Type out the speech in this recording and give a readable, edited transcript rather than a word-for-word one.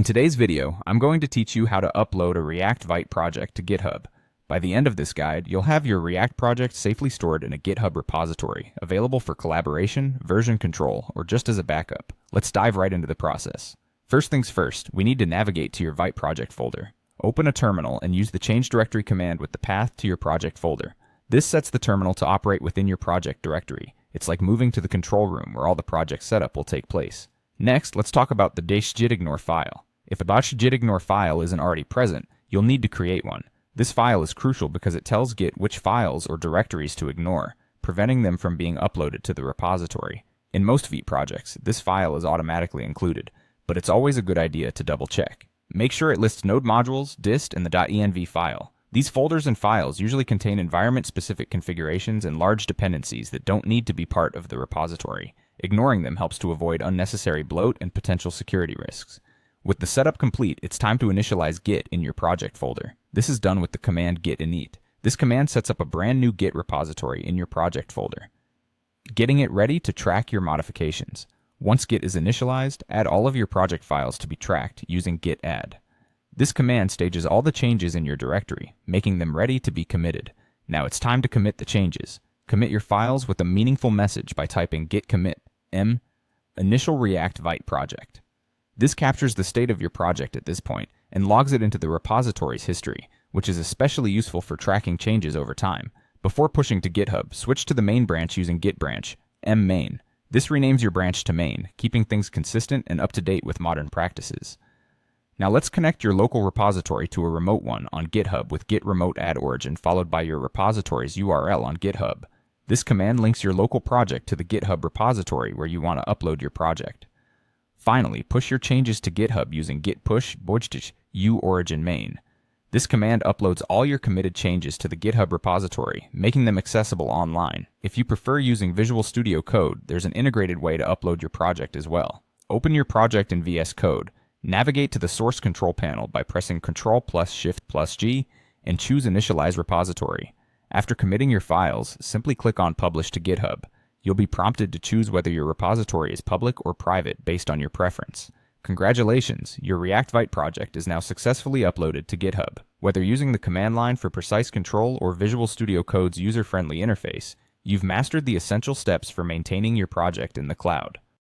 In today's video, I'm going to teach you how to upload a React Vite project to GitHub. By the end of this guide, you'll have your React project safely stored in a GitHub repository, available for collaboration, version control, or just as a backup. Let's dive right into the process. First things first, we need to navigate to your Vite project folder. Open a terminal and use the change directory command with the path to your project folder. This sets the terminal to operate within your project directory. It's like moving to the control room where all the project setup will take place. Next, let's talk about the -gitignore file. If a .gitignore file isn't already present, you'll need to create one. This file is crucial because it tells Git which files or directories to ignore, preventing them from being uploaded to the repository. In most Vite projects, this file is automatically included, but it's always a good idea to double check. Make sure it lists node modules, dist, and the .env file. These folders and files usually contain environment-specific configurations and large dependencies that don't need to be part of the repository. Ignoring them helps to avoid unnecessary bloat and potential security risks. With the setup complete, it's time to initialize Git in your project folder. This is done with the command git init. This command sets up a brand new Git repository in your project folder, getting it ready to track your modifications. Once Git is initialized, add all of your project files to be tracked using git add. This command stages all the changes in your directory, making them ready to be committed. Now it's time to commit the changes. Commit your files with a meaningful message by typing git commit m initial React Vite project. This captures the state of your project at this point and logs it into the repository's history, which is especially useful for tracking changes over time. Before pushing to GitHub, switch to the main branch using git branch m-main. This renames your branch to main, keeping things consistent and up to date with modern practices. Now let's connect your local repository to a remote one on GitHub with git remote add origin followed by your repository's URL on GitHub. This command links your local project to the GitHub repository where you want to upload your project. Finally, push your changes to GitHub using git push origin main. This command uploads all your committed changes to the GitHub repository, making them accessible online. If you prefer using Visual Studio Code, there's an integrated way to upload your project as well. Open your project in VS Code, navigate to the source control panel by pressing Ctrl+Shift+G, and choose Initialize Repository. After committing your files, simply click on Publish to GitHub. You'll be prompted to choose whether your repository is public or private based on your preference. Congratulations, your React Vite project is now successfully uploaded to GitHub. Whether using the command line for precise control or Visual Studio Code's user-friendly interface, you've mastered the essential steps for maintaining your project in the cloud.